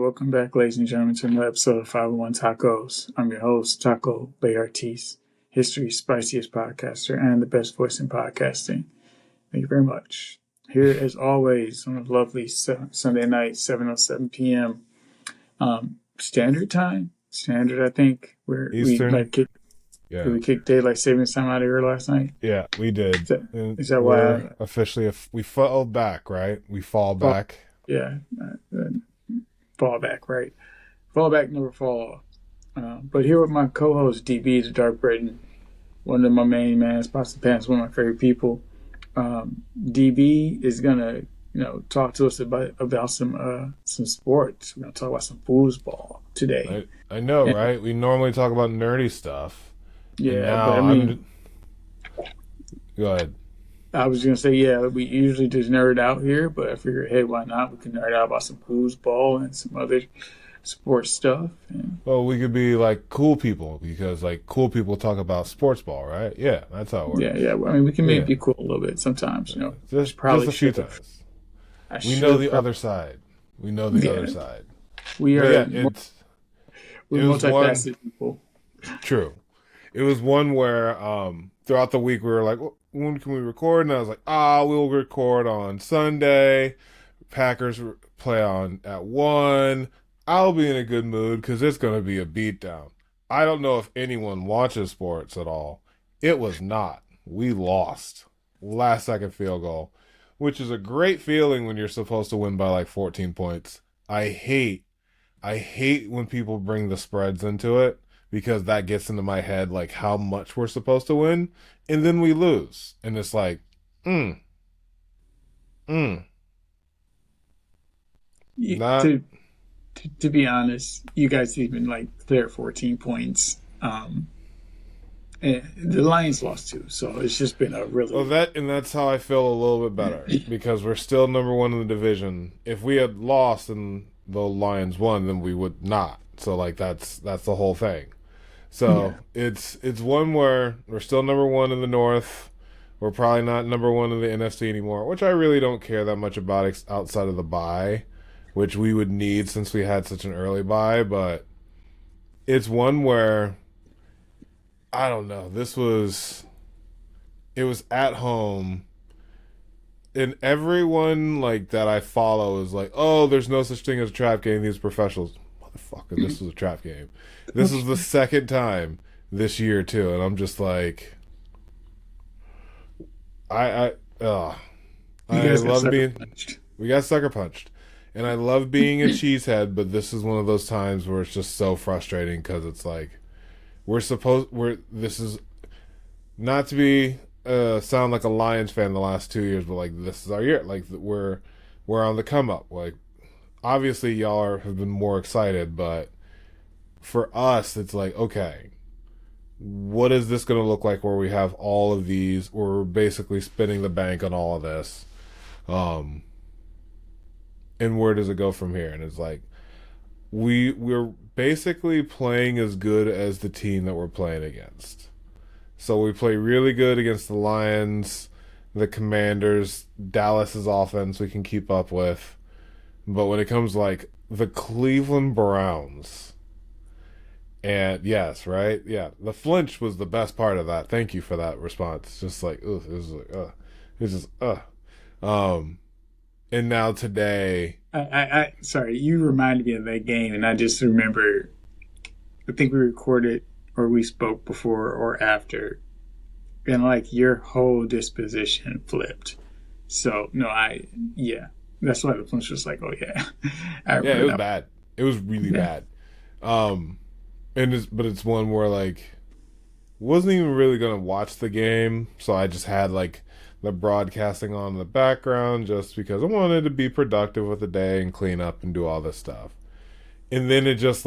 welcome back, ladies and gentlemen, to another episode of 501 Tacos. I'm your host, Tako DB, history's spiciest podcaster and the best voice in podcasting. Thank you very much. Here, as always, on a lovely Sunday night, 7:07 p.m. Standard time. Standard, I think. Eastern. We kicked daylight savings time out of here last night. Yeah, we did. Is that why? Officially, we fell back, right? We fall back. Yeah. Fall back, right? Fall back, never fall off. But here with my co-host, DB, the Dark Britain, one of my main man, spots the pants, one of my favorite people. DB is gonna, talk to us about some sports. We're gonna talk about some foosball today. I know, right? We normally talk about nerdy stuff. Yeah, but I mean, go ahead. I was gonna say, yeah, we usually just nerd out here, but I figured, hey, why not? We can nerd out about some foosball and some other sports stuff. Well, we could be like cool people because like cool people talk about sports ball, right? Yeah, that's how it works. Yeah. Well, I mean, we can maybe be cool a little bit sometimes, Just a few times. We know the other side. We know the other side. We are. We're multifaceted people. True. It was one where throughout the week we were like, when can we record? And I was like, we'll record on Sunday. Packers play on at 1. I'll be in a good mood because it's going to be a beatdown. I don't know if anyone watches sports at all. It was not. We lost. Last second field goal, which is a great feeling when you're supposed to win by like 14 points. I hate when people bring the spreads into it because that gets into my head like how much we're supposed to win, and then we lose. And it's like, To be honest, you guys even like clear 14 points. And the Lions lost too, so it's just been a really that's how I feel a little bit better because we're still number one in the division. If we had lost and the Lions won, then we would not. So like that's the whole thing. So it's one where we're still number one in the North. We're probably not number one in the NFC anymore, which I really don't care that much about outside of the bye, which we would need since we had such an early bye. But it's one where I don't know. It was at home, and everyone like that I follow is like, oh, there's no such thing as a trap game. These professionals, motherfucker, this was a trap game. This is the second time this year too, and I'm just like, I love being. We got sucker punched, and I love being a cheesehead, but this is one of those times where it's just so frustrating because it's like this is not to be sound like a Lions fan the last 2 years, but like this is our year. Like we're on the come up. Like obviously y'all have been more excited, but for us it's like, okay, what is this going to look like where we have all of these? We're basically spinning the bank on all of this, and where does it go from here? And it's like we're basically playing as good as the team that we're playing against. So we play really good against the Lions, the Commanders, Dallas's offense we can keep up with. But when it comes like the Cleveland Browns, and yes, right? Yeah, the flinch was the best part of that. Thank you for that response. Just like, it was like, it's just, and now today, sorry, you reminded me of that game, and I just remember, I think we recorded or we spoke before or after, and like your whole disposition flipped. So no, that's why the flinch was like, oh yeah, it was bad. It was really bad. But it's one where like wasn't even really gonna watch the game, so I just had like the broadcasting on in the background just because I wanted to be productive with the day and clean up and do all this stuff. And then it just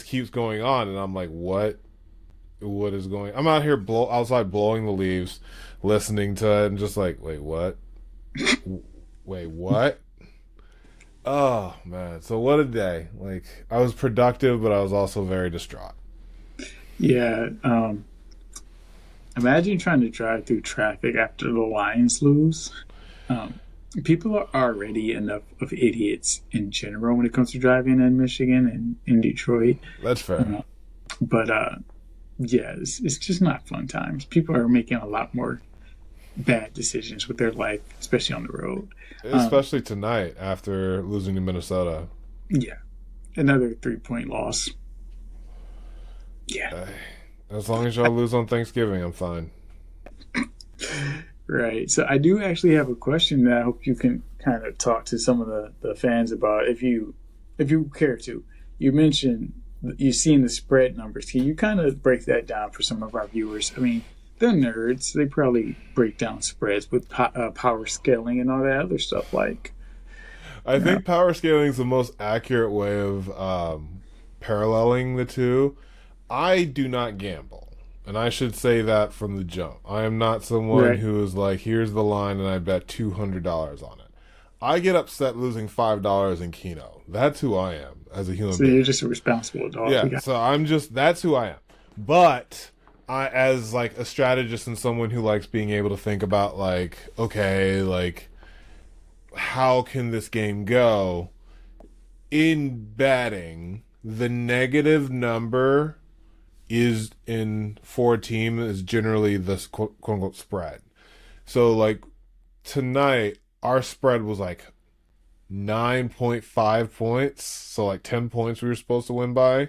keeps going on, and I'm like, what is going? I'm out here outside blowing the leaves, listening to it, and just like, wait, what? Wait, what? Oh man! So what a day! Like I was productive, but I was also very distraught. Yeah. Imagine trying to drive through traffic after the Lions lose. people are already enough of idiots in general when it comes to driving in Michigan and in Detroit. That's fair. Uh, but yeah, it's just not fun times. People are making a lot more bad decisions with their life, especially on the road. Especially tonight after losing to Minnesota. Yeah, another 3-point loss. Yeah. As long as y'all lose on Thanksgiving, I'm fine. Right. So I do actually have a question that I hope you can kind of talk to some of the fans about if you care to. You mentioned you've seen the spread numbers. Can you kind of break that down for some of our viewers? I mean, they're nerds. They probably break down spreads with power scaling and all that other stuff. Like, I think power scaling is the most accurate way of paralleling the two. I do not gamble. And I should say that from the jump. I am not someone who is like, here's the line and I bet $200 on it. I get upset losing $5 in Keno. That's who I am as a human being. So you're just a responsible adult. Yeah, so that's who I am. But I, as like a strategist and someone who likes being able to think about like, okay, like how can this game go? In betting, the negative number is in for a team is generally the quote unquote spread. So like tonight, our spread was like 9.5 points. So like 10 points we were supposed to win by.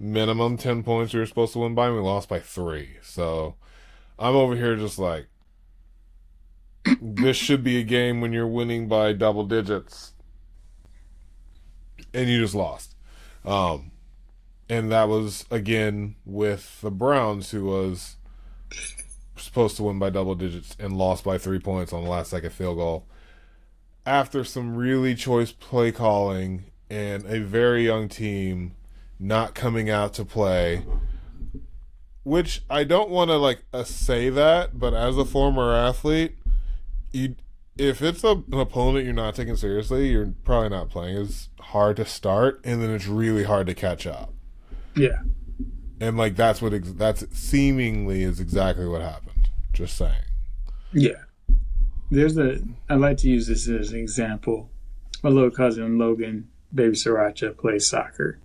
Minimum 10 points we were supposed to win by, and we lost by 3. So I'm over here just like, this should be a game when you're winning by double digits. And you just lost. And that was, again, with the Browns, who was supposed to win by double digits and lost by 3 points on the last-second field goal. After some really choice play calling and a very young team not coming out to play, which I don't want to, say that, but as a former athlete, if it's an opponent you're not taking seriously, you're probably not playing. It's hard to start, and then it's really hard to catch up. Yeah. And that's seemingly is exactly what happened. Just saying. Yeah. I like to use this as an example. My little cousin Logan, baby Sriracha, plays soccer.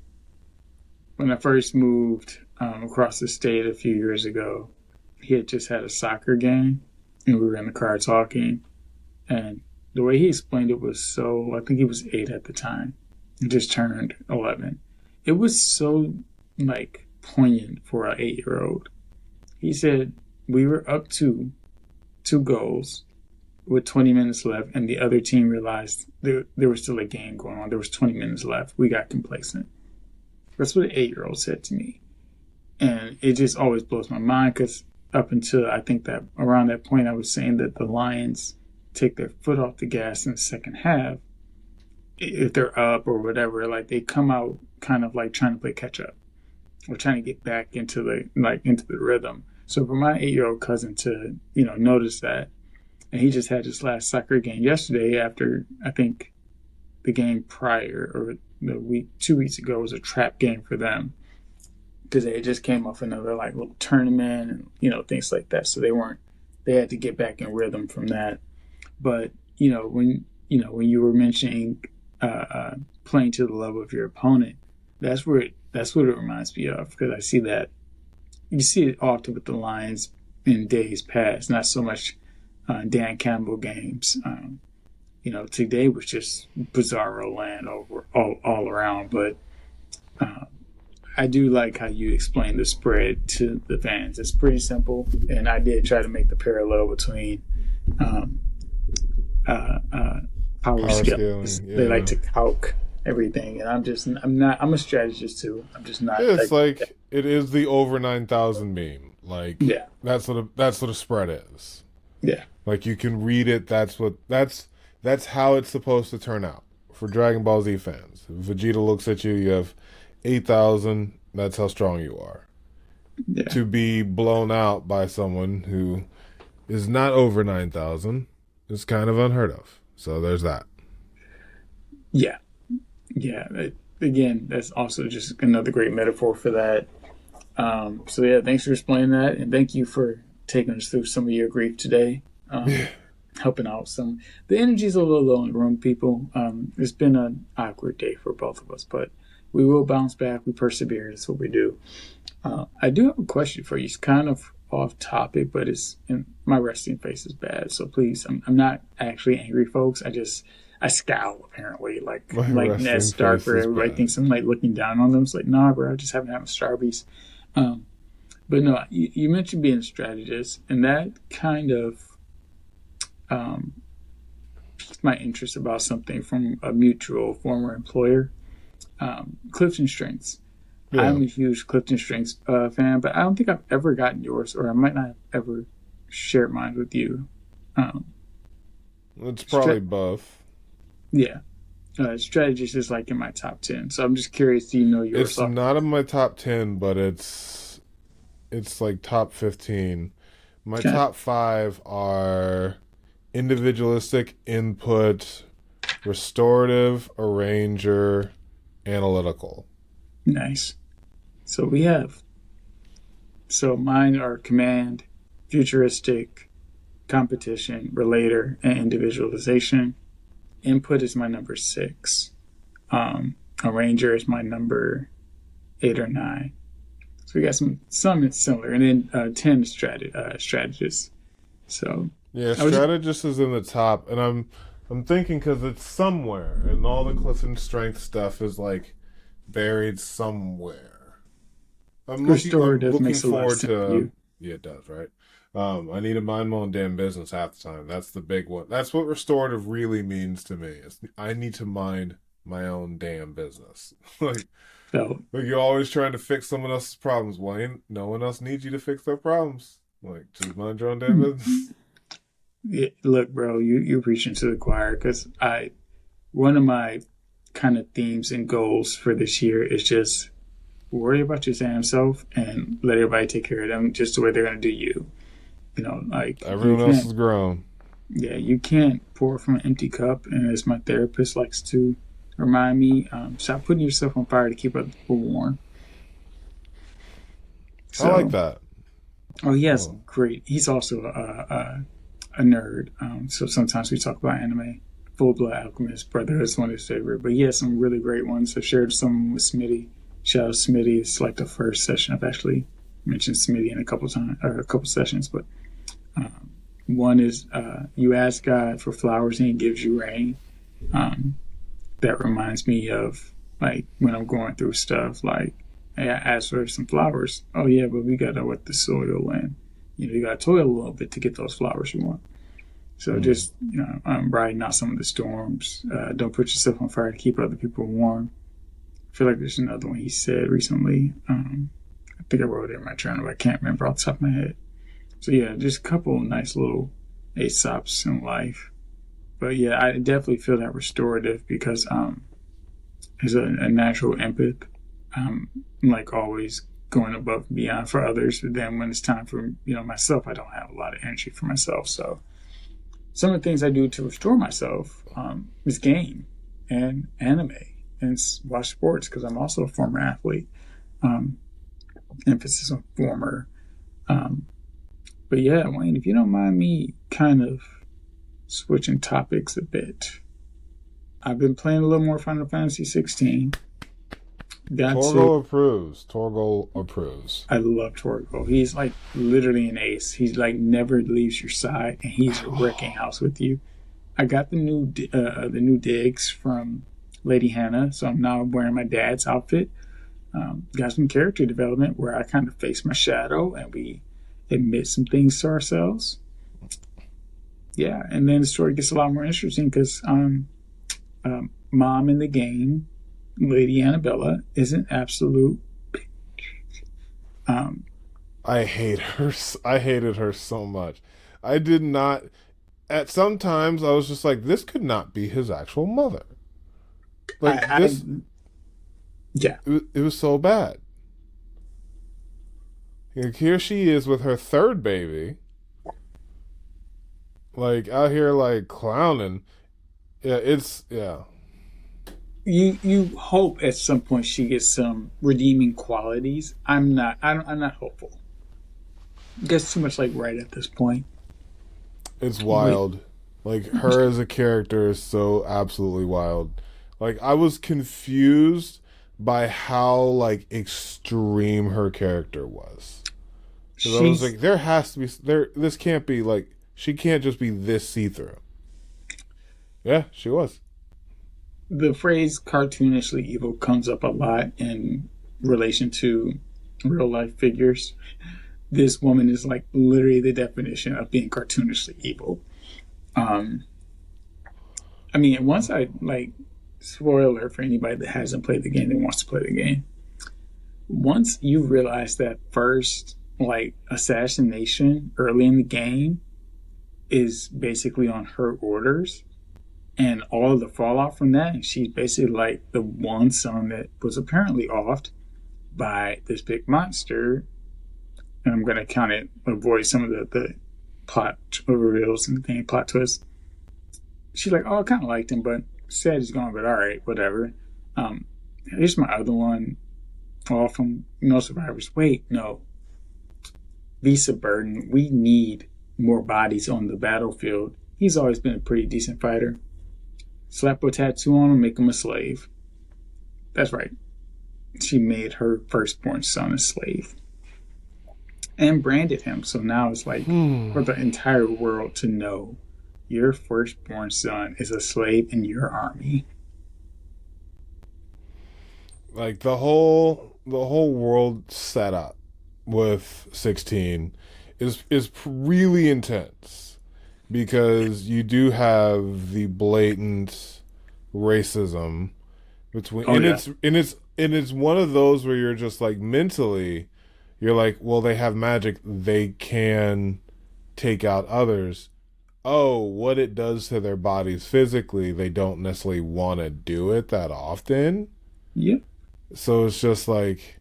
When I first moved across the state a few years ago, he had just had a soccer game, and we were in the car talking. And the way he explained it was I think he was 8 at the time. He just turned 11. It was so poignant for an 8-year-old. He said we were up to 2 goals with 20 minutes left, and the other team realized there was still a game going on. There was 20 minutes left. We got complacent. That's what an 8-year-old said to me. And it just always blows my mind because up until I think that around that point I was saying that the Lions take their foot off the gas in the second half. If they're up or whatever, they come out kind of trying to play catch up. We're trying to get back into the rhythm. So for my 8-year-old cousin to, notice that, and he just had his last soccer game yesterday after I think the game prior or the week 2 weeks ago was a trap game for them because they just came off another little tournament and things like that. So they had to get back in rhythm from that. But when you were mentioning playing to the level of your opponent, that's what it reminds me of, because I see that you see it often with the Lions in days past, not so much Dan Campbell games. Today was just bizarro land all around, but I do like how you explain the spread to the fans. It's pretty simple, and I did try to make the parallel between power scaling. Yeah. They like to calc everything, and I'm a strategist too. I'm just not. Yeah, it's it is the over 9,000 meme. Yeah, that's what a spread is. Yeah, you can read it. That's how it's supposed to turn out for Dragon Ball Z fans. If Vegeta looks at you, you have 8,000. That's how strong you are. Yeah. To be blown out by someone who is not over 9,000 is kind of unheard of. So there's that. Yeah. Yeah. Again, that's also just another great metaphor for that. So yeah, thanks for explaining that, and thank you for taking us through some of your grief today. helping out some. The energy's a little low in the room, people. It's been an awkward day for both of us, but we will bounce back. We persevere. That's what we do. I do have a question for you. It's kind of off topic, but it's my resting face is bad. So please, I'm not actually angry, folks. I scowl apparently, like Ned Stark, where everybody thinks I'm like looking down on them. It's like, nah, bro, I just haven't had my Starbies. But no, you mentioned being a strategist, and that kind of piqued my interest about something from a mutual former employer, Clifton Strengths. Yeah. I'm a huge Clifton Strengths fan, but I don't think I've ever gotten yours, or I might not have ever shared mine with you. It's probably both. Yeah. Strategist is like in my top 10, so I'm just curious, do you know yours? It's not in my top 10, but it's like top 15. My top 5 are individualistic, input, restorative, arranger, analytical. Nice. So mine are command, futuristic, competition, relator, and individualization. Input is my number 6. Arranger is my number 8 or 9. So we got some similar, and then 10 strategist. So yeah, strategist is in the top, and I'm thinking because it's somewhere, and all the Clifton Strength stuff is like buried somewhere. I'm looking forward to. Yeah, it does, right? I need to mind my own damn business half the time. That's the big one. That's what restorative really means to me. I need to mind my own damn business. Like you're always trying to fix someone else's problems, Wayne. No one else needs you to fix their problems. Like, just mind your own damn business. Yeah, look, bro, you're preaching to the choir, because one of my kind of themes and goals for this year is just worry about your damn self and let everybody take care of them just the way they're going to do you. You know, like everyone else is grown. Yeah, you can't pour from an empty cup. And as my therapist likes to remind me, stop putting yourself on fire to keep other people warm. So, I like that. Oh, yes, great. He's also a nerd. So sometimes we talk about anime. Full Blood Alchemist Brotherhood is one of his favorite. But he has some really great ones. I shared some with Smitty. Shout out Smitty. It's like the first session I've actually mentioned Smitty in a couple sessions. But one is you ask God for flowers and he gives you rain. That reminds me of like when I'm going through stuff, like, hey, I asked for some flowers. Oh yeah, but we gotta wet the soil, and you gotta toil a little bit to get those flowers you want. So just riding out some of the storms. Don't put yourself on fire to keep other people warm. I feel like there's another one he said recently. I think I wrote it in my journal, but I can't remember off the top of my head. So yeah, just a couple of nice little Aesops in life. But yeah, I definitely feel that restorative because as a natural empath, like always going above and beyond for others. But then when it's time for myself, I don't have a lot of energy for myself. So some of the things I do to restore myself is game and anime and watch sports, because I'm also a former athlete. Emphasis on former. But yeah, Wayne, if you don't mind me kind of switching topics a bit, I've been playing a little more Final Fantasy 16. Torgal approves. I love Torgal. He's like literally an ace. He's like never leaves your side, and he's wrecking house with you. I got the new digs from Lady Hannah, so I'm now wearing my dad's outfit. Got some character development where I kind of face my shadow and we admit some things to ourselves. Yeah, and then the story gets a lot more interesting because mom in the game, Lady Annabella, is an absolute bitch. I hate her. I hated her so much. I did not. At some times, I was just like, this could not be his actual mother. Like this. Yeah, it was so bad. Like, here she is with her third baby, like out here like clowning. Yeah. You hope at some point she gets some redeeming qualities. I'm not hopeful. It gets too much like right at this point. It's wild. Like her as a character is so absolutely wild. Like I was confused by how like extreme her character was. Because I was She's like, there has to be there. This can't be like she can't just be this see through. Yeah, she was. the phrase cartoonishly evil comes up a lot in relation to real life figures. This woman is like literally the definition of being cartoonishly evil. Um, I mean, once I like spoiler for anybody that hasn't played the game that wants to play the game. Once you realize that first like assassination early in the game is basically on her orders, and all of the fallout from that, and she's basically like the one son that was apparently offed by this big monster. And I'm going to kind of avoid some of the plot reveals and the plot twists. She's like, oh, I kind of liked him, but said he's gone, but all right, whatever. Um, Here's my other one, all from No Survivors. Wait, no, Visa Burden. We need more bodies on the battlefield. He's always been a pretty decent fighter. Slap a tattoo on him, make him a slave. That's right. She made her firstborn son a slave and branded him. So now it's like for the entire world to know your firstborn son is a slave in your army. Like the whole world setup with 16 is really intense because you do have the blatant racism between Oh, yeah. it's one of those where you're just like mentally you're like, well, they have magic, they can take out others. Oh, what it does to their bodies physically, they don't necessarily want to do it that often. Yep. So it's just like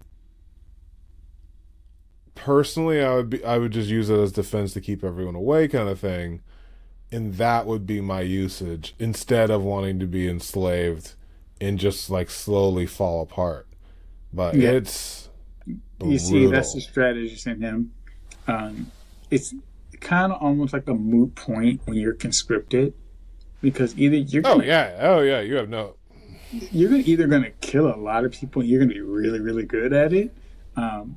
personally I would just use it as defense to keep everyone away kind of thing. And that would be my usage instead of wanting to be enslaved and just like slowly fall apart. But Yeah. it's You see, that's brutal. the strategist in him. It's kind of almost like a moot point when you're conscripted because either Oh yeah, you have no. you're either gonna kill a lot of people and you're gonna be really really good at it, um,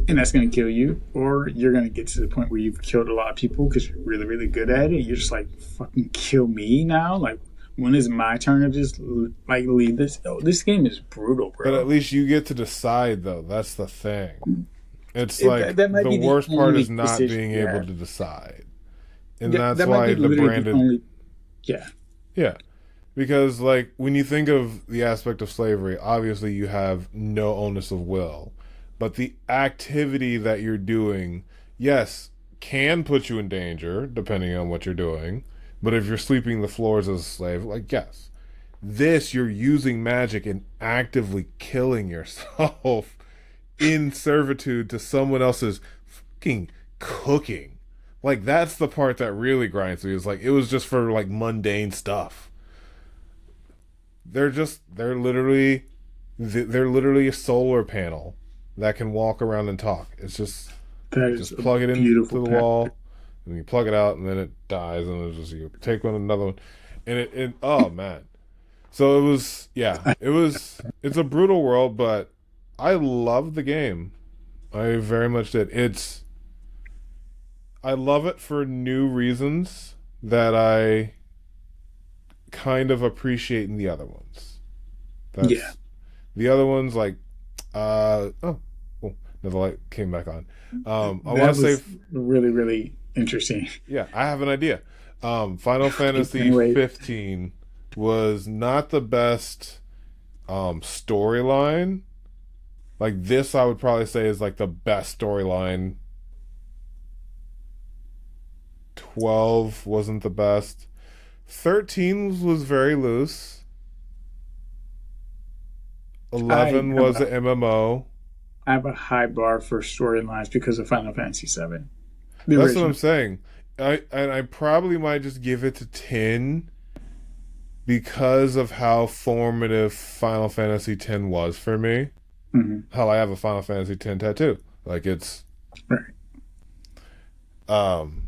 and that's gonna kill you, or you're gonna get to the point where you've killed a lot of people because you're really really good at it. You're just like fucking kill me now. Like when is my turn to just like leave this? Oh, this game is brutal, But bro. at least you get to decide though. That's the thing. It's like That might the be the worst part is only not decision being you able have. to decide. And Yeah, that's that might why be the literally the branded only. Yeah, yeah. Because like when you think of the aspect of slavery, obviously you have no onus of will. But the activity that you're doing, yes, can put you in danger depending on what you're doing. But if you're sleeping the floors as a slave, like yes. This you're using magic and actively killing yourself in servitude to someone else's fucking cooking. Like that's the part that really grinds me. Is like it was just for like mundane stuff. They're literally a solar panel that can walk around and talk. It's just that you is just a plug it into beautiful the path. wall and you plug it out and then it dies and it's just you take one another one and it oh man. So it was yeah, it's a brutal world, but I love the game. I very much did. I love it for new reasons that I kind of appreciate in the other ones. Yeah, That's the other ones like oh another light came back on. I want that to say was really really interesting. yeah, I have an idea. Final Fantasy Anyway, 15 was not the best storyline. Like this I would probably say is like the best storyline. 12 wasn't the best. 13 was very loose. I 11 have was a an MMO. I have a high bar for storylines because of Final Fantasy VII, the That's what I'm original. saying. I probably might just give it to 10 because of how formative Final Fantasy X was for me. Hmm. Hell, I have a Final Fantasy X tattoo. Like it's Right. um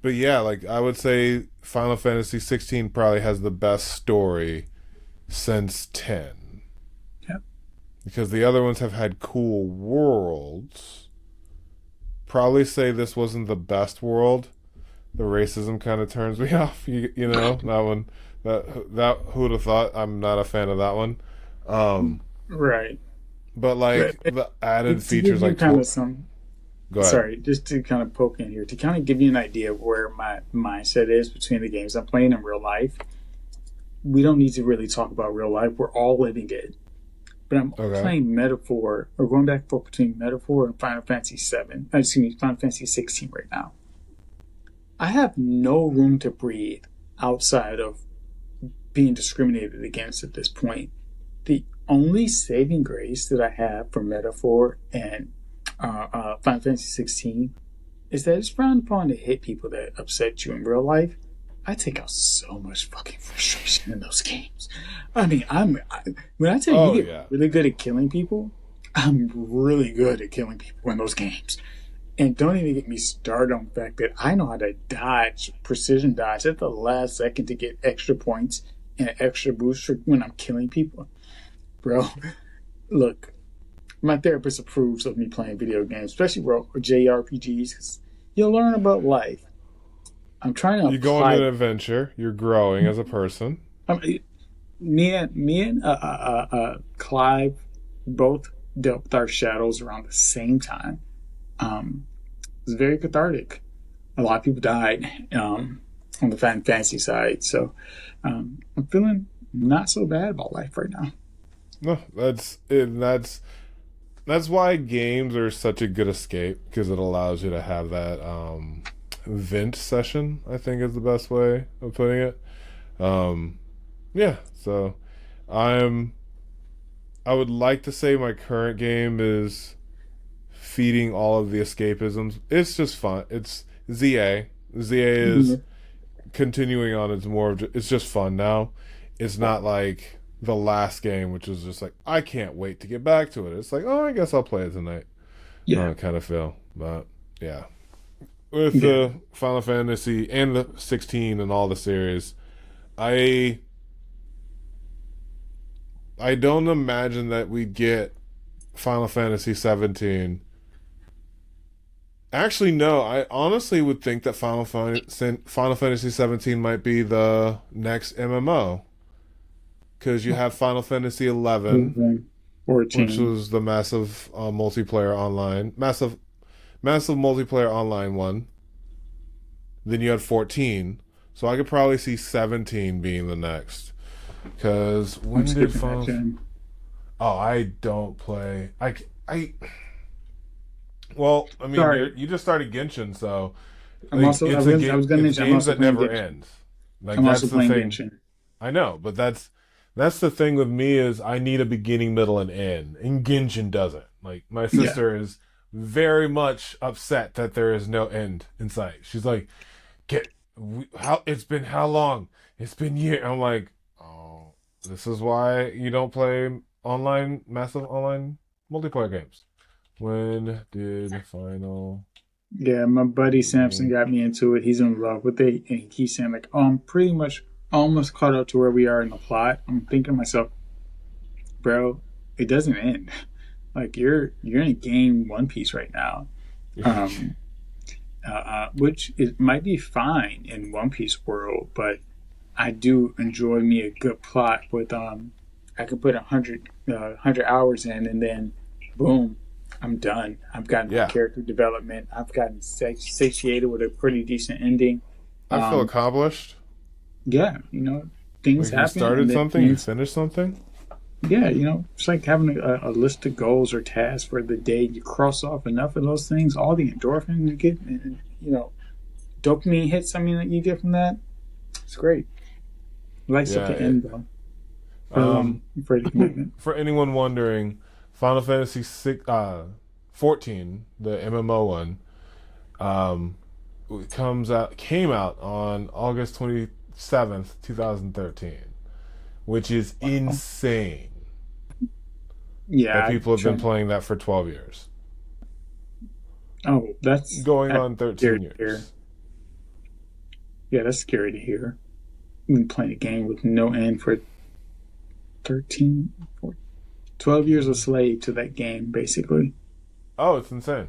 But yeah, like I would say Final Fantasy 16 probably has the best story since 10. Yeah. Because the other ones have had cool worlds. Probably say this wasn't the best world. The racism kind of turns me off. You know, that one. That who would have thought? I'm not a fan of that one. Right. But But like the added to give features, you like kind of some, go ahead. sorry, just to kind of poke in here, to kind of give you an idea of where my mindset is between the games I'm playing in real life. We don't need to really talk about real life. We're all living it. But I'm Okay. playing Metaphor, or going back and forth between Metaphor and Final Fantasy 7. Excuse me, Final Fantasy 16 right now. I have no room to breathe outside of being discriminated against at this point. The only saving grace that I have for Metaphor and Final Fantasy 16 is that it's frowned upon to hit people that upset you in real life. I take out so much fucking frustration in those games. I mean, when I tell you Oh you get yeah. really good at killing people, I'm really good at killing people in those games. And don't even get me started on the fact that I know how to dodge, precision dodge at the last second to get extra points and an extra boost when I'm killing people. Bro, look, my therapist approves of me playing video games, especially JRPGs, because you'll learn about life. I'm trying to You go on an apply. adventure. You're growing as a person. I mean, me and Clive both dealt with our shadows around the same time. It was very cathartic. A lot of people died on the fantasy side, so I'm feeling not so bad about life right now. No, that's it. That's why games are such a good escape because it allows you to have that vent session. I think is the best way of putting it. Um, yeah. So I'm. I would like to say my current game is feeding all of the escapisms. It's just fun. It's ZA. ZA is Mhm. continuing on. It's more. It's just fun now. It's not like the last game, which was just like I can't wait to get back to it. It's like oh, I guess I'll play it tonight. Yeah, Kind of feel, but yeah. With yeah. the Final Fantasy and the 16 and all the series, I I don't imagine that we'd get Final Fantasy 17. Actually, no. I honestly would think that Final Fantasy 17 might be the next MMO because you have Final Fantasy 11, Mhm. which 14. was the massive multiplayer online, massive multiplayer online one. Then you had 14, so I could probably see 17 being the next. Because I'm when did skipping that Final? gen. Oh, I don't play. I. Well, I mean, Sorry, you just started Genshin, so I'm like also. it's a I game. was gonna It's mention I'm games also that playing never Genshin. end. Like I'm also that's the playing thing. Genshin. I know, but that's the thing with me is I need a beginning, middle, and end, and Genshin doesn't. Like my Yeah, sister is very much upset that there is no end in sight. She's like, "Get how it's been how long? It's been years." I'm like, "Oh, this is why you don't play massive online multiplayer games." When did Final? yeah. My buddy Samson got me into it. He's in love with it, and he keeps saying like, "Oh, I'm pretty much almost caught up to where we are in the plot." I'm thinking to myself, bro, it doesn't end. Like you're in a game One Piece right now, um, which it might be fine in One Piece world, but I do enjoy me a good plot with I could put 100 hours in and then boom, I'm done. I've gotten my Yeah, character development. I've gotten satiated with a pretty decent ending. I feel Um, accomplished. yeah, things Like you happen and started it something, you ends. finished something. Yeah, it's like having a list of goals or tasks for the day. You cross off enough of those things, all the endorphin you get, and dopamine hits. I mean, that you get from that, it's great. Light stuff Yeah. to end though. Um, For the commitment. for anyone wondering, Final Fantasy 14, the MMO one, um, came out on August 27th, 2013, which is Wow. insane that Yeah, I people have been try. playing that for 12 years, Oh, that's going I on here 13 here. years. Yeah, that's scary to hear. You've been playing a game with no end for 13, 14, 12 years a slave to that game, basically. Oh, it's insane.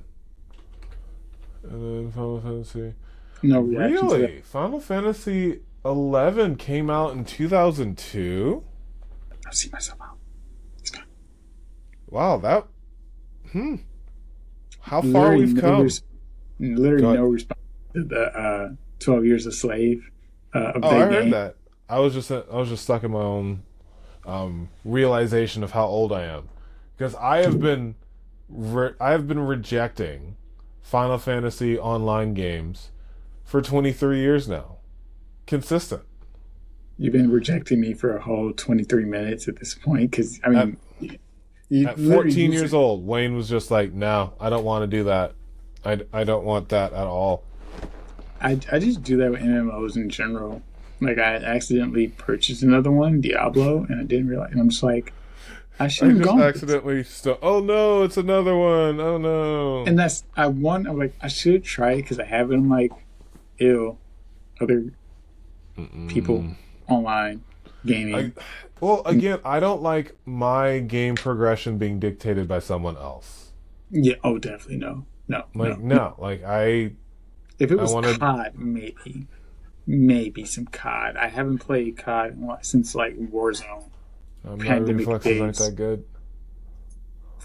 And then Final Fantasy. No reaction to that. Really? Final Fantasy 11 came out in 2002? I see myself out. Wow, that. How far Literally we've come. Literally no response to the 12 years a slave of Oh, that I game. heard that. I was just stuck in my own realization of how old I am, because I have been rejecting Final Fantasy online games for 23 years now, consistent. You've been rejecting me for a whole 23 minutes at this point, because, I mean, At 14 years old, Wayne was just like, no, I don't want to do that. I don't want that at all. I just do that with MMOs in general. Like, I accidentally purchased another one, Diablo, and I didn't realize. And I'm just like, I should have gone. Accidentally oh no, it's another one. Oh no. And I'm like, I should try it because I have it. I'm like, ew, other people online gaming. Again, I don't like my game progression being dictated by someone else. Yeah, oh, definitely no. If it was COD, maybe some COD. I haven't played COD since like Warzone. My reflexes aren't that good.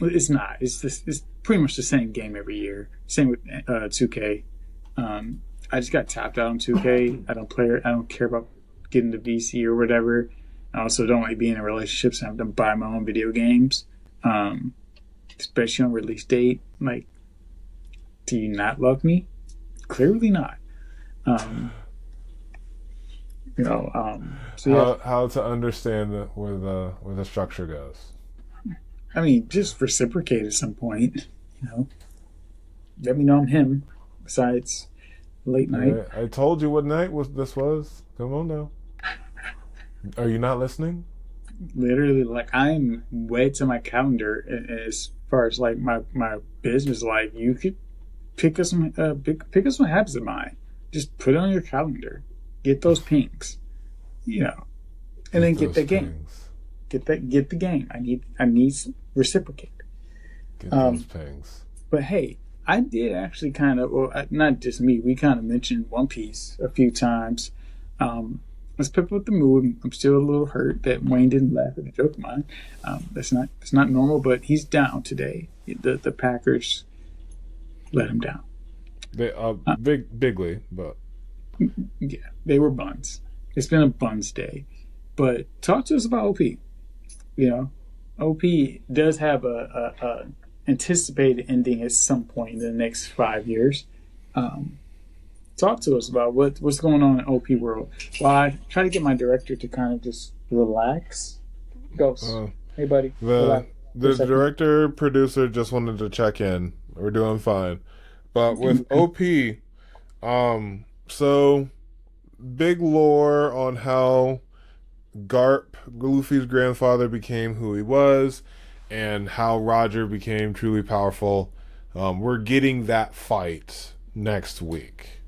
It's not. It's pretty much the same game every year. Same with 2K. I just got tapped out on 2K. I don't play it. I don't care about getting the VC or whatever. I also don't like being in relationships. So I have to buy my own video games, especially on release date. Like, do you not love me? Clearly not. So yeah. How to understand where the structure goes. I mean, just reciprocate at some point. Let me know I'm him. Besides late night. I told you what night this was. Come on now. Are you not listening? Literally, like, I'm wed to my calendar as far as like my business. Like, you could pick us some habits of mine. Just put it on your calendar. Get those pings, and then get that game. Get the game. I need reciprocate. Get those pings. But hey, I did actually kind of, well, not just me. We kind of mentioned One Piece a few times. Let's pep up the mood. I'm still a little hurt that Wayne didn't laugh at a joke of mine. That's not normal, but he's down today. The Packers let him down. They bigly, but yeah, they were buns. It's been a buns day. But talk to us about OP. OP does have a anticipated ending at some point in the next 5 years. Talk to us about what's going on in OP world. Well, I try to get my director to kind of just relax. Ghost, hey buddy. The director producer just wanted to check in. We're doing fine, but with OP, so big lore on how Garp, Luffy's grandfather, became who he was, and how Roger became truly powerful. We're getting that fight next week.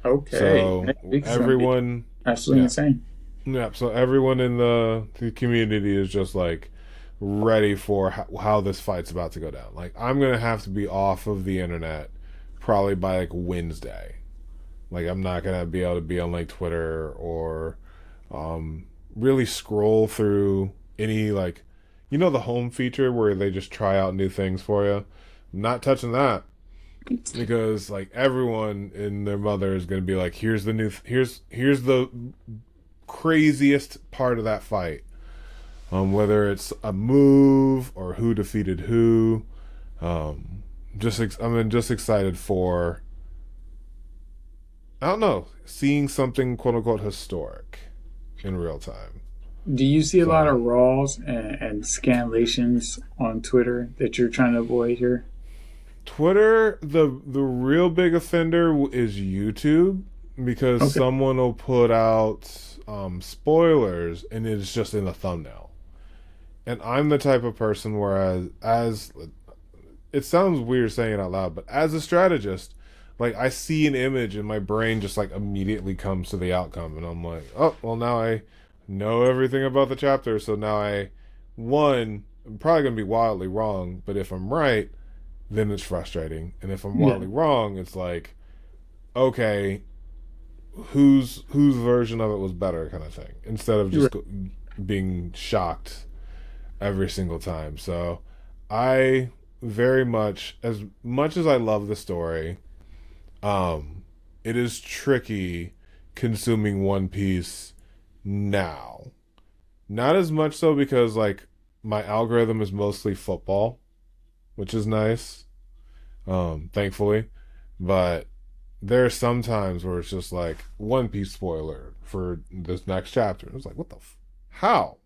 Okay. So everyone, absolutely insane. Yeah. So everyone in the community is just like ready for how this fight's about to go down. Like, I'm gonna have to be off of the internet probably by like Wednesday. Like, I'm not gonna be able to be on like Twitter or really scroll through any, like, the home feature where they just try out new things for you. I'm not touching that, because like everyone and their mother is going to be like, here's the craziest part of that fight, whether it's a move or who defeated who. I'm just excited for, I don't know, seeing something quote unquote historic in real time. Do you see a lot of raws and scanlations on Twitter that you're trying to avoid here? Twitter, the real big offender is YouTube, because someone will put out spoilers and it's just in the thumbnail. And I'm the type of person where, as it sounds weird saying it out loud, but as a strategist, like I see an image and my brain just like immediately comes to the outcome, and I'm like, oh well, now I know everything about the chapter, so now I'm probably gonna be wildly wrong, but if I'm right, then it's frustrating, and if I'm Yeah, wildly wrong, it's like, okay, whose version of it was better, kind of thing, instead of you're just right. being shocked every single time. So I very much as I love the story, um, it is tricky consuming One Piece now. Not as much so because like my algorithm is mostly football, which is nice, thankfully. But there are some times where it's just like One Piece spoiler for this next chapter. It's like, what the how?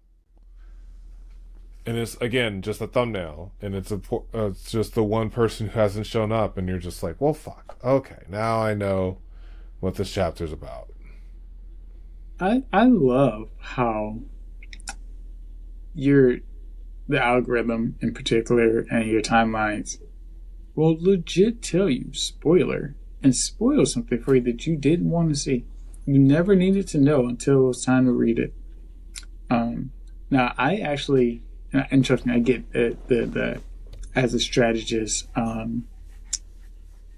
And it's again just a thumbnail, and it's just the one person who hasn't shown up, and you're just like, well, fuck. Okay, now I know what this chapter's about. I love how your the algorithm in particular and your timelines will legit tell you spoiler and spoil something for you that you didn't want to see. You never needed to know until it was time to read it. Now I actually, and trust me, I get the as a strategist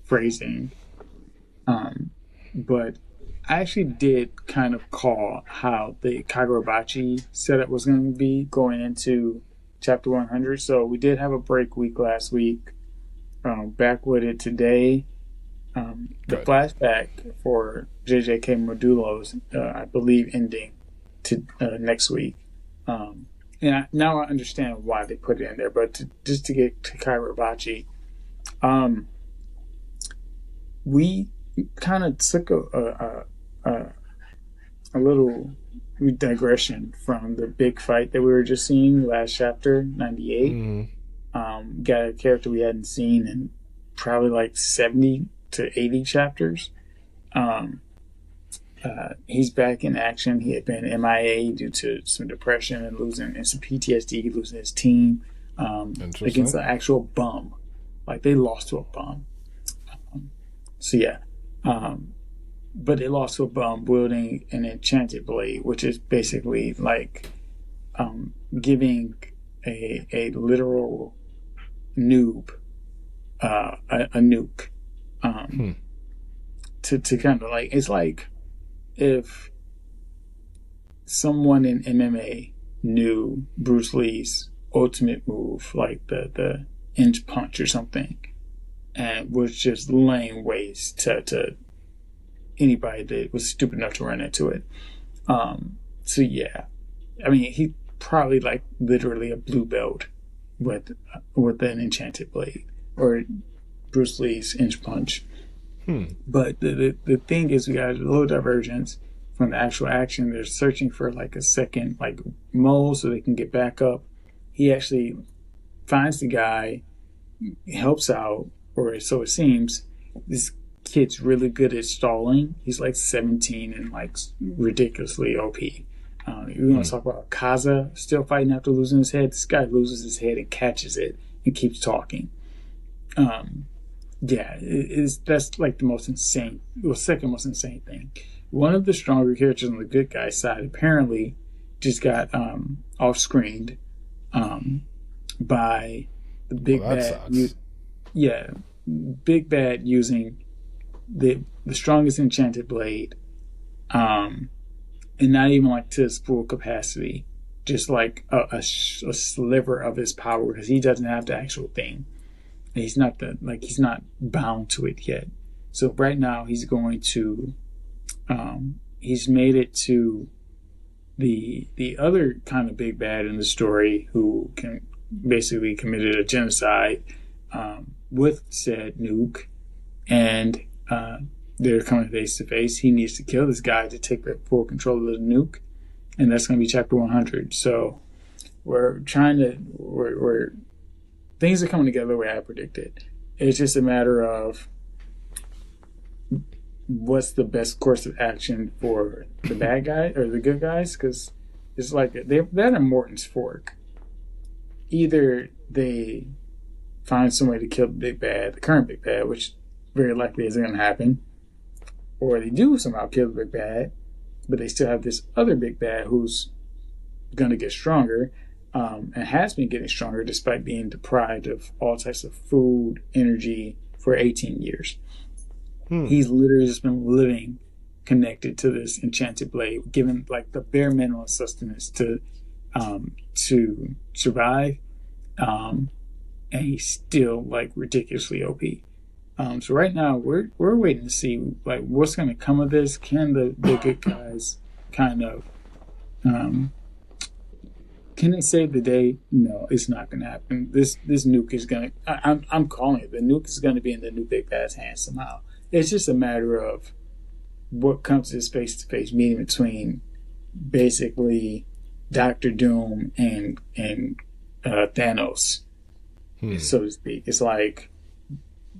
phrasing, but I actually did kind of call how the Kagurabachi setup was going to be going into chapter 100. So we did have a break week last week. Back with it today. The Good. flashback for JJK Modulo's, I believe, ending to next week. Now I understand why they put it in there, but just to get to Kagurabachi, um, we kind of took a little digression from the big fight that we were just seeing last chapter 98. Mm-hmm. Got a character we hadn't seen in probably like 70 to 80 chapters. Um, he's back in action. He had been MIA due to some depression and losing and some PTSD, losing his team against Interesting. an actual bum. Like they lost to a bum. So yeah, but they lost to a bum wielding an enchanted blade, which is basically like giving a literal noob a nuke Hmm. to kind of like it's like if someone in MMA knew Bruce Lee's ultimate move, like the inch punch or something, and was just laying waste to anybody that was stupid enough to run into it. So yeah, I mean he probably like literally a blue belt with an enchanted blade or Bruce Lee's inch punch. Hmm. But the thing is, we got a little divergence from the actual action. They're searching for like a second like mole so they can get back up. He actually finds the guy, helps out, or so it seems. This kid's really good at stalling. He's like 17 and like ridiculously OP. You want Hmm. to talk about Kaza still fighting after losing his head? This guy loses his head and catches it and keeps talking. Um, yeah, that's like the most insane, well, second most insane thing. One of the stronger characters on the good guy side apparently just got off screened um, by the Well, big that bad. sucks. Yeah, big bad using the strongest enchanted blade, um, and not even like to his full capacity, just like a sliver of his power because he doesn't have the actual thing. He's not bound to it yet. So right now he's going to he's made it to the other kind of big bad in the story who can basically committed a genocide with said nuke, and they're coming face to face. He needs to kill this guy to take full control of the nuke, and that's going to be chapter 100. So we're things are coming together the way I predicted. It's just a matter of what's the best course of action for the bad guy or the good guys, because it's like they're at Morton's fork. Either they find some way to kill the big bad, the current big bad, which very likely isn't going to happen, or they do somehow kill the big bad, but they still have this other big bad who's going to get stronger, and has been getting stronger despite being deprived of all types of food, energy for 18 years. He's literally just been living connected to this enchanted blade, given like the bare minimum sustenance to survive, and he's still like ridiculously OP. So right now we're waiting to see like what's going to come of this. Can the good guys kind of can they save the day? No, it's not going to happen. This nuke is going to. I'm calling it. The nuke is going to be in the new big bad's hands somehow. It's just a matter of what comes to this face-to-face meeting between basically Doctor Doom and Thanos, so to speak. It's like,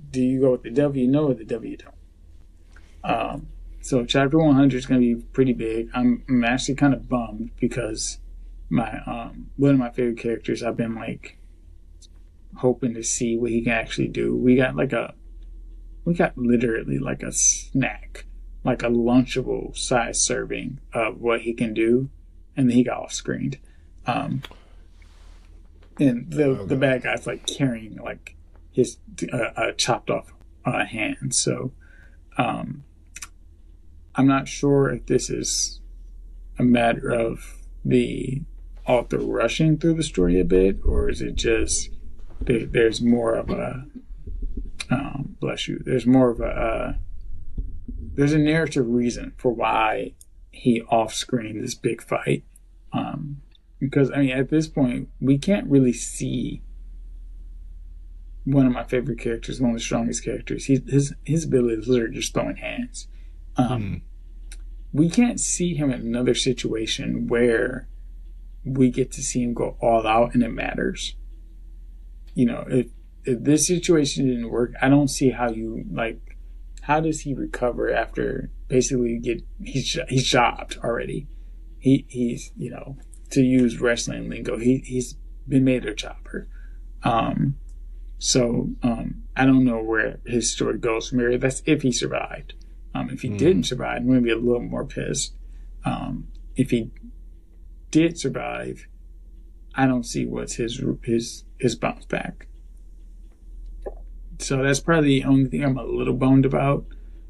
do you go with the devil you know or the devil you don't? So chapter 100 is going to be pretty big. I'm actually kind of bummed because my one of my favorite characters, I've been like hoping to see what he can actually do. We got literally like a snack, like a lunchable size serving of what he can do, and then he got off screened. And the bad guy's like carrying like his chopped off hand. So I'm not sure if this is a matter of the author rushing through the story a bit, or is it just there's more of a bless you. There's more of a there's a narrative reason for why he off-screened this big fight. Because I mean, at this point, we can't really see one of my favorite characters, one of the strongest characters. His ability is literally just throwing hands. We can't see him in another situation where we get to see him go all out and it matters. You know, if this situation didn't work, I don't see how you like. How does he recover after basically he's jobbed already? He's you know, to use wrestling lingo, he's been made a chopper. So I don't know where his story goes from here. That's if he survived. If he didn't survive, I'm going to be a little more pissed. If he did survive, I don't see what's his bounce back. So that's probably the only thing I'm a little bummed about,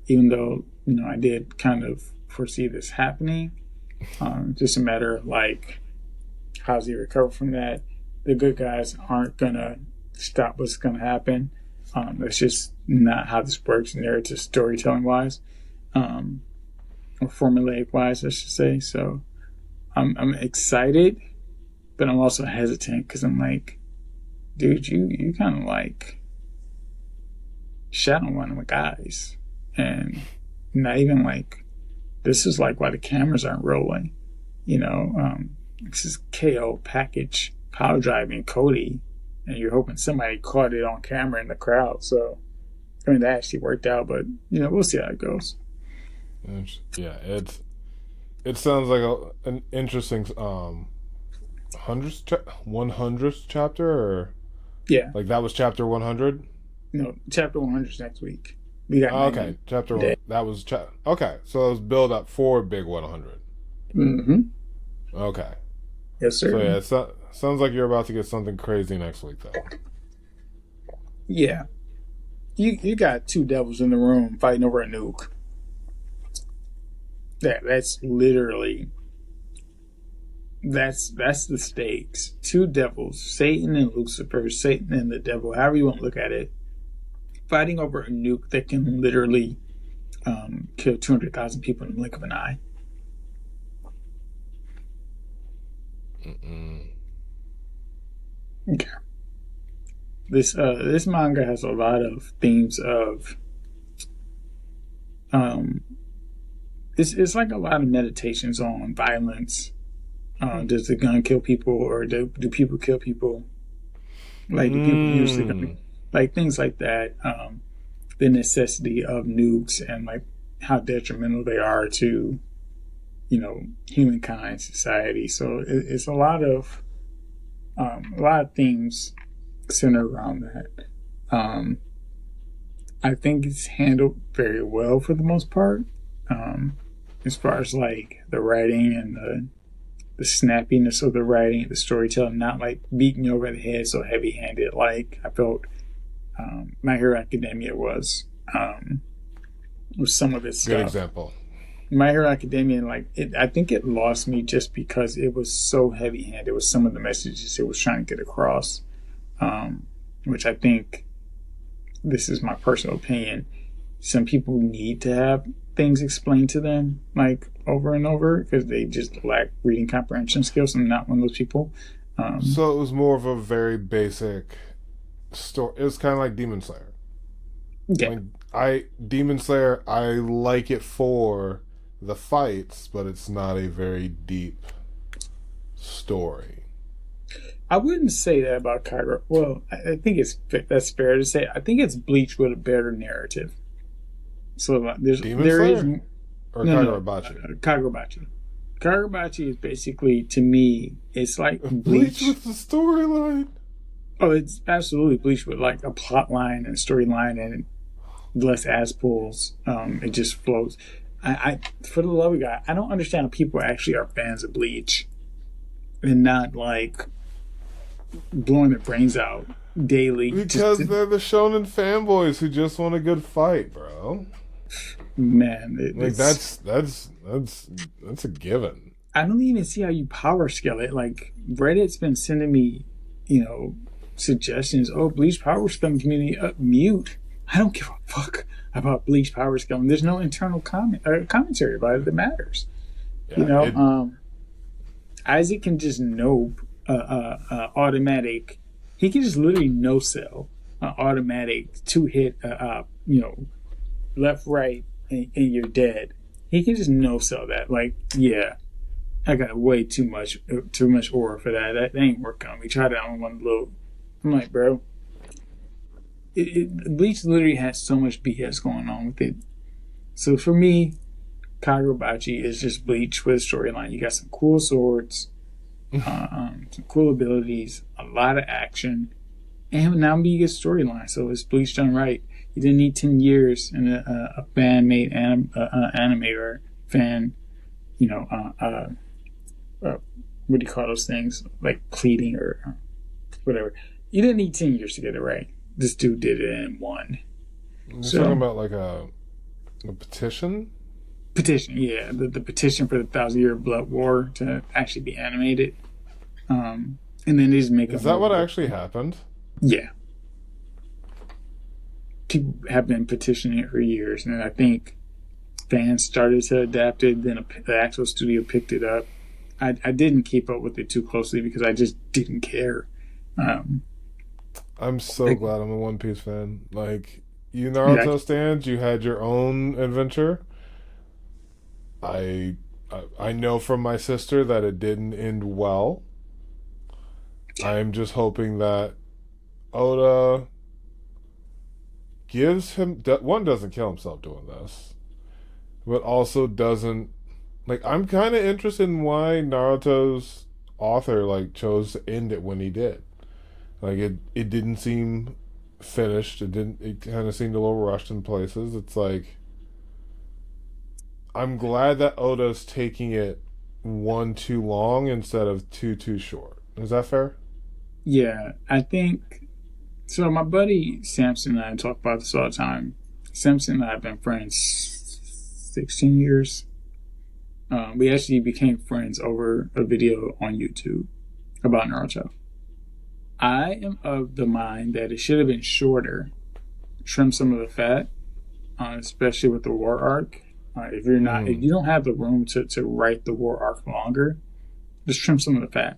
even though, you know, I did kind of foresee this happening. Just a matter of like, how's he recover from that? The good guys aren't gonna stop what's gonna happen. That's just not how this works, narrative storytelling wise, or formulaic wise, I should say. So I'm excited, but I'm also hesitant because I'm like, dude, you kind of like shot on one of my guys, and not even like this is like why the cameras aren't rolling. You know, this is KO package power driving Cody, and you're hoping somebody caught it on camera in the crowd. So I mean, that actually worked out, but you know, we'll see how it goes. Yeah, it sounds like an interesting 100th chapter, or Yeah, like that was chapter 100. no, chapter 100 is next week. We got okay, chapter 1. That was okay. So it was build up for big 100. Mm-hmm. Okay. Yes, sir. So yeah, it sounds like you're about to get something crazy next week, though. Yeah, you got two devils in the room fighting over a nuke. That's literally that's the stakes. Two devils, Satan and Lucifer, Satan and the devil, however you want to look at it, fighting over a nuke that can literally kill 200,000 people in the blink of an eye. Okay. This manga has a lot of themes of it's like a lot of meditations on violence. Does the gun kill people, or do people kill people? Like, do people usually, like things like that? The necessity of nukes and like how detrimental they are to, you know, humankind, society. So it's a lot of themes centered around that. I think it's handled very well for the most part. Um, as far as like the writing and the snappiness of the writing, the storytelling, not like beating you over the head so heavy handed like I felt My Hero Academia was with some of its Good stuff. example. My Hero Academia, like I think it lost me just because it was so heavy handed with some of the messages it was trying to get across, which I think this is my personal opinion. Some people need to have things explained to them like over and over because they just lack reading comprehension skills. I'm not one of those people. Um, So it was more of a very basic story. It was kind of like Demon Slayer. yeah, Like Demon Slayer, I like it for the fights, but it's not a very deep story. I wouldn't say that about Kyra. Well, I think that's fair to say. I think it's Bleach with a better narrative. So like, Demon there is Slayer or no Kagurabachi? Kagurabachi. Kagurabachi is basically to me it's like Bleach Bleach. with the storyline. Oh, it's absolutely Bleach with like a plot line and storyline and less ass pulls. It just flows. For the love of God, I don't understand how people actually are fans of Bleach and not like blowing their brains out daily. Because they're the shonen fanboys who just want a good fight, bro. Man, Like that's a given. I don't even see how you power scale it. Like Reddit's been sending me, you know, suggestions. Oh, Bleach power scaling community mute. I don't give a fuck about Bleach power scaling. There's no internal commentary about it that matters. You Yeah, know, Isaac can just nope automatic. He can just literally no sell automatic 2 hit. You know, left right and you're dead. He can just no sell that. Like, yeah, I got way too much aura for that. That ain't working on me. Try that on one little. I'm like, bro, Bleach literally has so much BS going on with it. So for me, Kagurabachi is just Bleach with a storyline. You got some cool swords, some cool abilities, a lot of action, and now you get storyline. So it's Bleach done right. You didn't need 10 years and a fan made animator fan, you know, what do you call those things? Like pleading or whatever. You didn't need 10 years to get it right. This dude did it in one. you're So, talking about like a petition. petition, yeah, the petition for the 1,000 Year Blood War to actually be animated. And then they just make Is that what actually happened? Yeah. People have been petitioning it for years, and I think fans started to adapt it. Then the actual studio picked it up. I didn't keep up with it too closely because I just didn't care. I'm so glad I'm a One Piece fan. Like, you Naruto stands, you had your own adventure. I know from my sister that it didn't end well. I'm just hoping that Oda gives him one, doesn't kill himself doing this, but also doesn't, like, I'm kind of interested in why Naruto's author like chose to end it when he did. Like, it didn't seem finished. It kind of seemed a little rushed in places. It's like, I'm glad that Oda's taking it one too long instead of too short. Is that fair? Yeah, I think so. My buddy Samson and I talk about this all the time. Samson and I have been friends 16 years. We actually became friends over a video on YouTube about Naruto. I am of the mind that it should have been shorter, trim some of the fat, especially with the war arc. If you don't have the room to write the war arc longer, just trim some of the fat.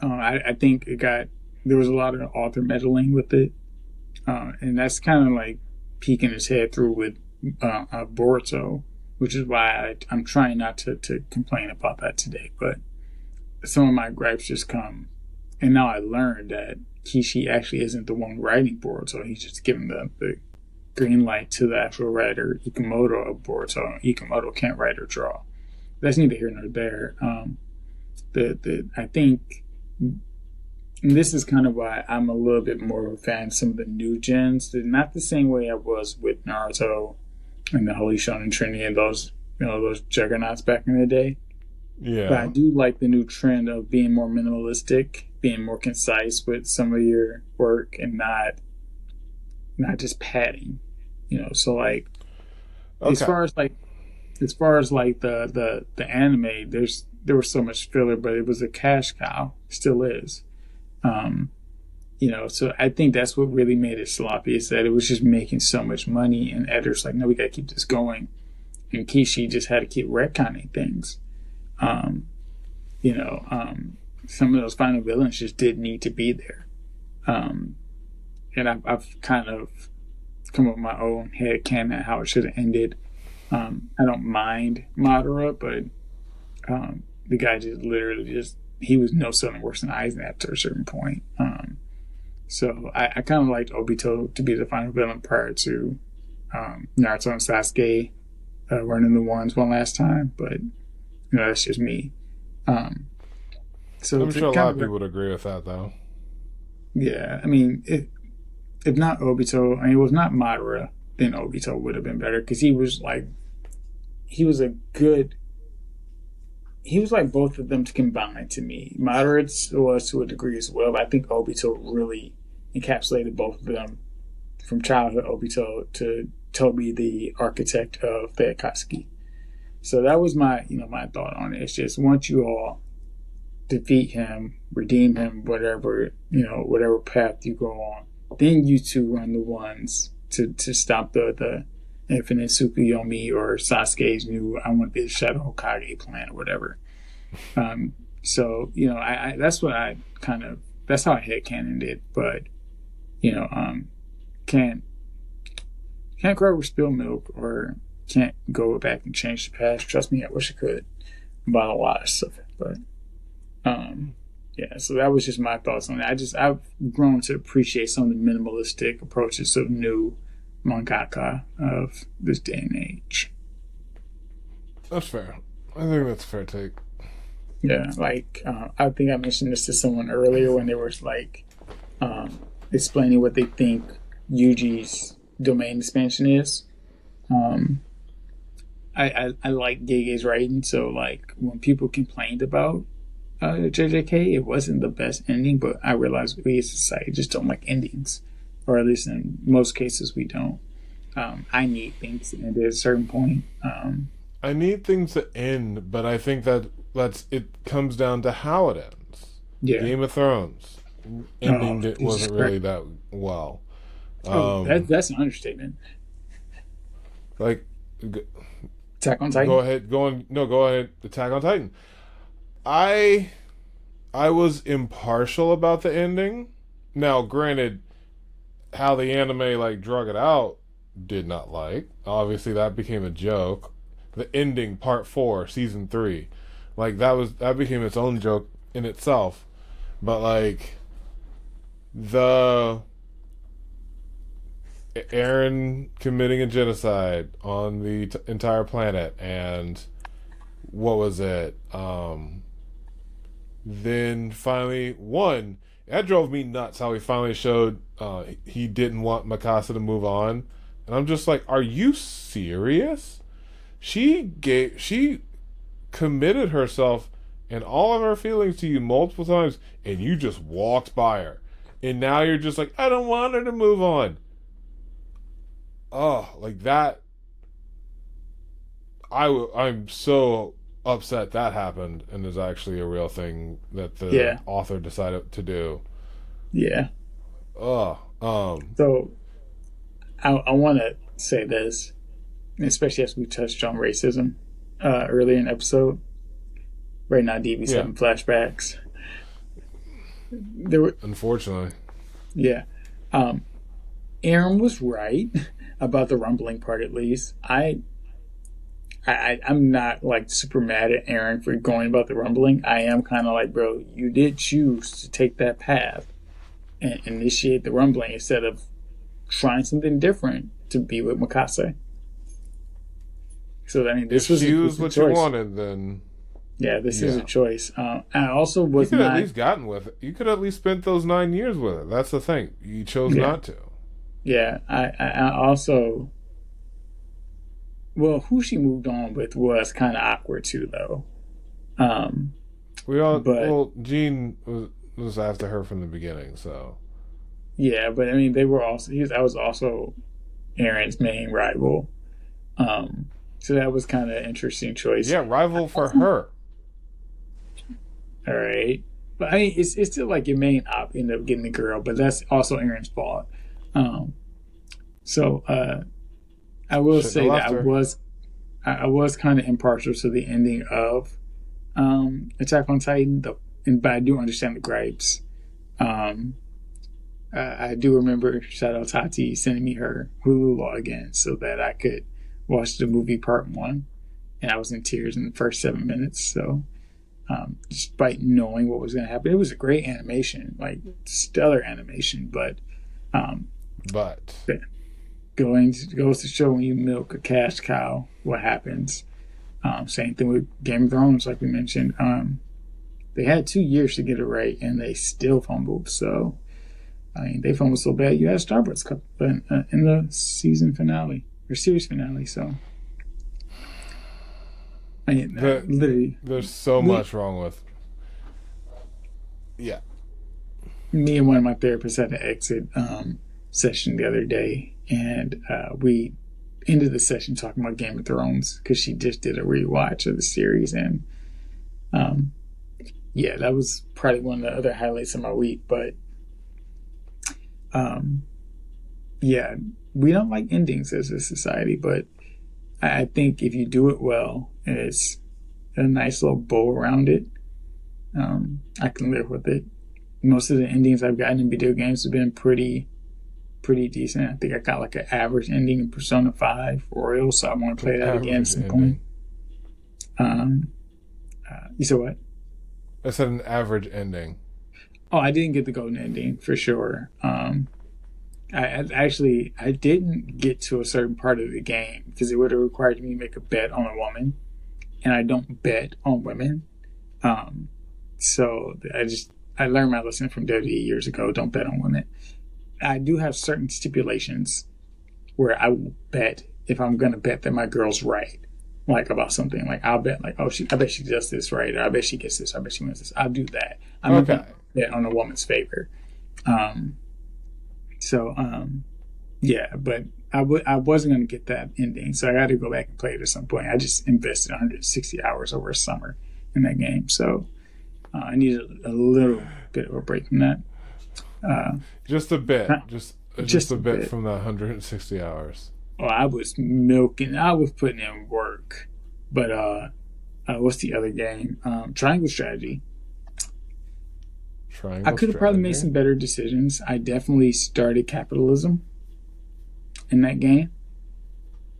I think there was a lot of author meddling with it, and that's kind of like peeking his head through with Boruto, which is why I'm trying not to complain about that today. But some of my gripes just come, and now I learned that Kishi actually isn't the one writing Boruto. He's just giving the green light to the actual writer Ikamoto of Boruto. Ikamoto can't write or draw. That's neither here nor there. I think And this is kind of why I'm a little bit more of a fan of some of the new gens. They're not the same way I was with Naruto and the Holy Shonen Trinity and those, those juggernauts back in the day. But I Yeah. do like the new trend of being more minimalistic, being more concise with some of your work, and not just padding. So like as Okay. far as like the anime, there was so much filler, but it was a cash cow, still is. Um, so I think that's what really made it sloppy is that it was just making so much money, and editors like, no, we got to keep this going, and Kishi just had to keep retconning things. Um, some of those final villains just didn't need to be there. Um, and I've kind of come up with my own head canon how it should have ended. I don't mind Madara, but the guy just literally just he was no something worse than Aizen after a certain point. So I kind of liked Obito to be the final villain prior to Naruto and Sasuke running the ones one last time, but that's just me. Um, so I'm to sure a lot kind of of people would agree with that, though. yeah, I mean, if not Obito, I mean, it was not Madara, then Obito would have been better because he was a good. He was like both of them to combine to me. Madara was to a degree as well, but I think Obito really encapsulated both of them from childhood Obito to Toby, the architect of the Akatsuki. So that was my thought on it. It's just once you all defeat him, redeem him, whatever path you go on, then you two run the ones to stop the infinite Tsukuyomi or Sasuke's new I want this Shadow Hokage plan or whatever. I that's what I kind of that's how I headcanoned it, but you know, can't can't grow or spill milk or can't go back and change the past. Trust me, I wish I could about a lot of stuff, but um, yeah. So that was just my thoughts on it. I've grown to appreciate some of the minimalistic approaches of new mangaka of this day and age. That's fair. I think that's a fair take. Yeah, like I think I mentioned this to someone earlier when they were like explaining what they think Yuji's domain expansion is. Um, I like Gege's writing, so like when people complained about JJK, it wasn't the best ending, but I realized we as a society just don't like endings, or at least in most cases we don't. I need things to end at a certain point. I need things to end, but I think that's it comes down to how it ends. Yeah. Game of Thrones Oh, ending it Jesus wasn't Christ. really that well. Oh, Um, that's an understatement. like, g- Attack on go Titan. ahead, go on. No, go ahead. Attack on Titan. I I was impartial about the ending. Now, granted, how the anime like drug it out did not like. Obviously, that became a joke. The ending, part four, season three, like that became its own joke in itself. But like the Aaron committing a genocide on the entire planet, and what was it? Then finally, one that drove me nuts. How he finally showed he didn't want Mikasa to move on, and I'm just like, are you serious? She committed herself and all of her feelings to you multiple times, and you just walked by her, and now you're just like, I don't want her to move on. Oh, like that. I'm so upset that happened and is actually a real thing that the Yeah, author decided to do. yeah. Oh, So I want to say this, especially as we touched on racism earlier in the episode. Right now, DB's yeah. having flashbacks. There were, Unfortunately, yeah. Um, Aaron was right about the rumbling part. At least I'm not like super mad at Aaron for going about the rumbling. I am kind of like, bro, you did choose to take that path and initiate the rumbling instead of trying something different to be with Mikasa. So I mean, if this was a she was decent what you choice. wanted, then Yeah, this is a Yeah. choice. I also You was could at not. least gotten with it. You could at least spent those 9 years with it. That's the thing. You chose Yeah, not to. yeah. I also. Well, who she moved on with was kind of awkward too, though. Um, We all but well, Gene was after her from the beginning, so yeah, but I mean, they were also. I was also Aaron's main rival. Um, so that was kind of an interesting choice. yeah, rival for her. All right, but I mean, it's still like your main op ended up getting the girl, but that's also Aaron's fault. Um, so I will Shouldn't have say that left her. I was kind of impartial to the ending of Attack on Titan, but I do understand the gripes. Um, I do remember shout out Tati sending me her Hulu login so that I could watch the movie part one, and I was in tears in the first 7 minutes. So, despite knowing what was going to happen, it was a great animation, like stellar animation. But um, But goes to show when you milk a cash cow, what happens. Same thing with Game of Thrones, like we mentioned. They had 2 years to get it right, and they still fumbled. So, I mean, they fumbled so bad you had a Starbucks cup in the season finale or series finale. So, I mean, literally, there's so much wrong with. Yeah, me and one of my therapists had an exit session the other day, and we ended the session talking about Game of Thrones because she just did a rewatch of the series, and um, yeah, that was probably one of the other highlights of my week. But yeah, we don't like endings as a society, but I think if you do it well and it's a nice little bow around it, I can live with it. Most of the endings I've gotten in video games have been pretty decent. I think I got like an average ending in Persona 5 Royal, so I want to play that again at some point. You said what? I said an average ending. Oh, I didn't get the golden ending for sure. I didn't get to a certain part of the game because it would have required me to make a bet on a woman, and I don't bet on women. So I learned my lesson from WWE years ago. Don't bet on women. I do have certain stipulations where I will bet if I'm going to bet that my girl's right, like about something. Like I'll bet, like, I bet she does this right, or I bet she gets this, I bet she wins this. I'll do that. I'm not going to bet on a woman's favor. Yeah, but I wasn't going to get that ending, so I got to go back and play it at some point. I just invested 160 hours over a summer in that game, so I needed a little bit of a break from that. Just a bit. Just a bit from the 160 hours. Oh, I was milking. I was putting in work. But what's the other game? Triangle Strategy. I could have probably made some better decisions. I definitely started capitalism in that game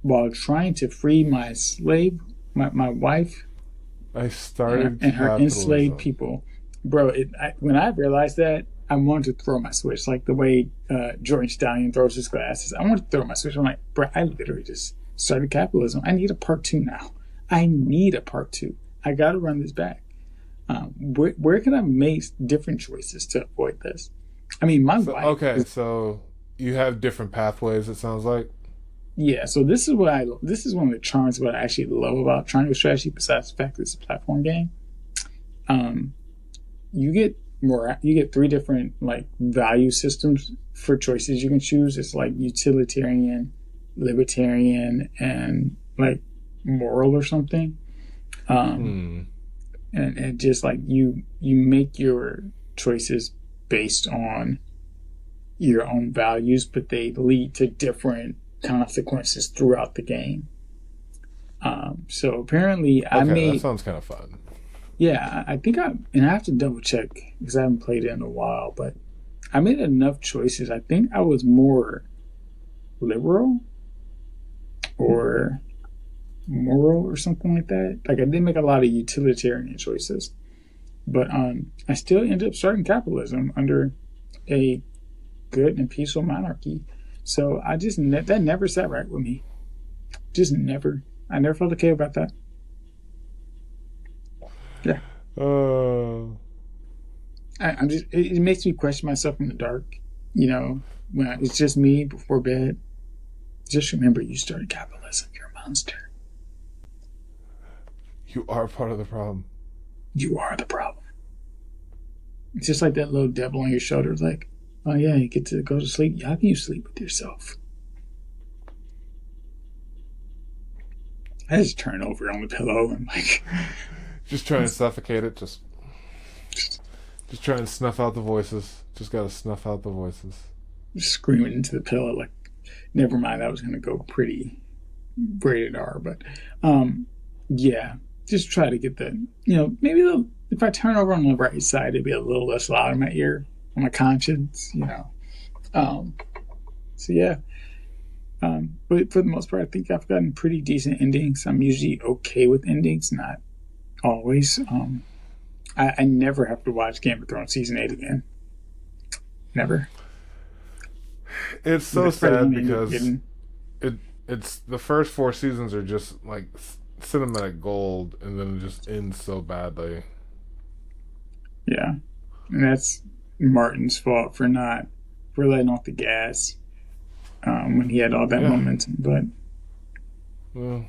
while trying to free my slave, my wife. I started and her enslaved people. Bro, when I realized that, I wanted to throw my switch, like the way George Stallion throws his glasses. I wanted to throw my switch. I'm like, bro, I literally just started capitalism. I need a part 2 now. I need a part 2. I got to run this back. Where can I make different choices to avoid this? I mean, my wife. Okay, so you have different pathways. It sounds like. Yeah, so this is one of the charms of what I actually love about Triangle Strategy. Besides the fact that it's a platform game, you get 3 different like value systems for choices you can choose. It's like utilitarian, libertarian, and like moral or something. And just like you make your choices based on your own values, but they lead to different consequences throughout the game. So apparently that sounds kind of fun. Yeah, I think I have to double check because I haven't played it in a while, but I made enough choices. I think I was more liberal or moral or something like that. Like I didn't make a lot of utilitarian choices, but I still ended up starting capitalism under a good and peaceful monarchy. So I just that never sat right with me. Just never. I never felt okay about that. Yeah. Oh, I'm just. It makes me question myself in the dark. You know, it's just me before bed. Just remember, you started capitalism. You're a monster. you are part of the problem. You are the problem. It's just like that little devil on your shoulder. It's like, oh yeah, you get to go to sleep. How can you sleep with yourself? I just turn over on the pillow and like, Just try and suffocate it. Just try and snuff out the voices. Just gotta snuff out the voices. screaming into the pillow. Like, never mind. That was going to go pretty rated R, but yeah, just try to get maybe if I turn over on the right side, it'd be a little less loud in my ear, on my conscience. So yeah. But for the most part, I think I've gotten pretty decent endings. I'm usually okay with endings, not always. I never have to watch Game of Thrones season 8 again. Never. It's so sad because it's the first 4 seasons are just like cinematic gold, and then it just ends so badly. Yeah, and that's Martin's fault for letting off the gas when he had all that momentum. But well,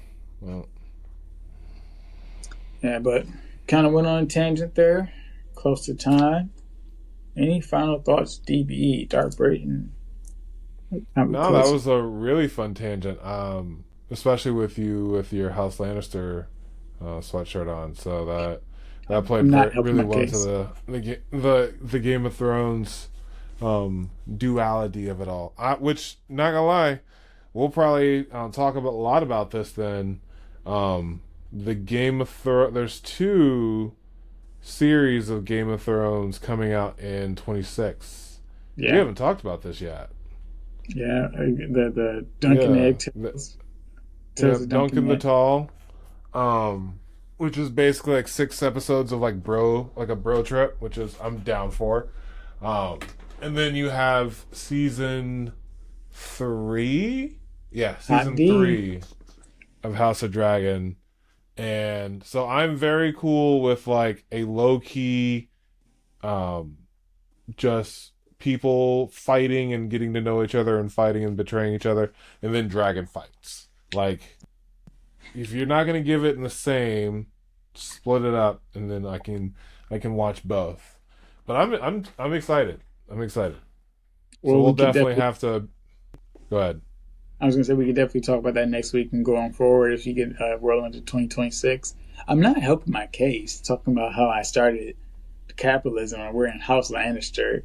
yeah, but kind of went on a tangent there. Close to time. Any final thoughts, DB, Dark Brayton? No, that was a really fun tangent. Especially with you with your House Lannister sweatshirt on. So that played really well to the Game of Thrones duality of it all. Which, not gonna lie, we'll probably talk a lot about this then. The Game of Thrones. There's 2 series of Game of Thrones coming out in 26. Yeah. We haven't talked about this yet. Yeah, the Duncan Egg Tales. Duncan the Tall, which is basically like 6 episodes of like a bro trip, which is I'm down for. And then you have season 3, season 3 of House of Dragon, and so I'm very cool with like a low key, just people fighting and getting to know each other and fighting and betraying each other, and then dragon fights. Like, if you're not gonna give it in the same, split it up, and then I can watch both. But I'm excited. I'm excited. Well, so we'll definitely have to go ahead. I was gonna say we could definitely talk about that next week and going forward if you get roll into 2026. I'm not helping my case talking about how I started capitalism and we're in House Lannister.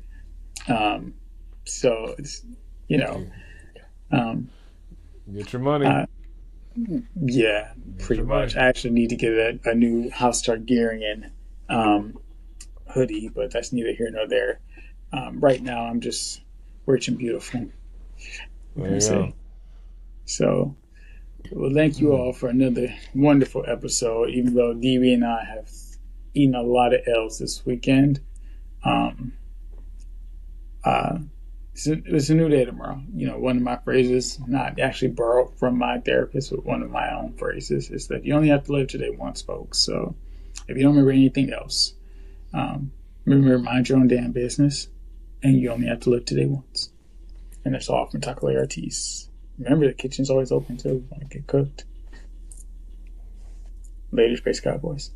So it's get your money. Yeah, pretty much. I actually need to get a new House Targaryen hoodie, but that's neither here nor there. Right now, I'm just rich and beautiful. There you go. So, well, thank you all for another wonderful episode. Even though DB and I have eaten a lot of L's this weekend, it's a new day tomorrow. One of my phrases, not actually borrowed from my therapist, but one of my own phrases, is that you only have to live today once, folks. So if you don't remember anything else, remember, mind your own damn business, and you only have to live today once. And that's all from Tako DB. Remember, the kitchen's always open too if you want to get cooked. Later, Space Cowboys.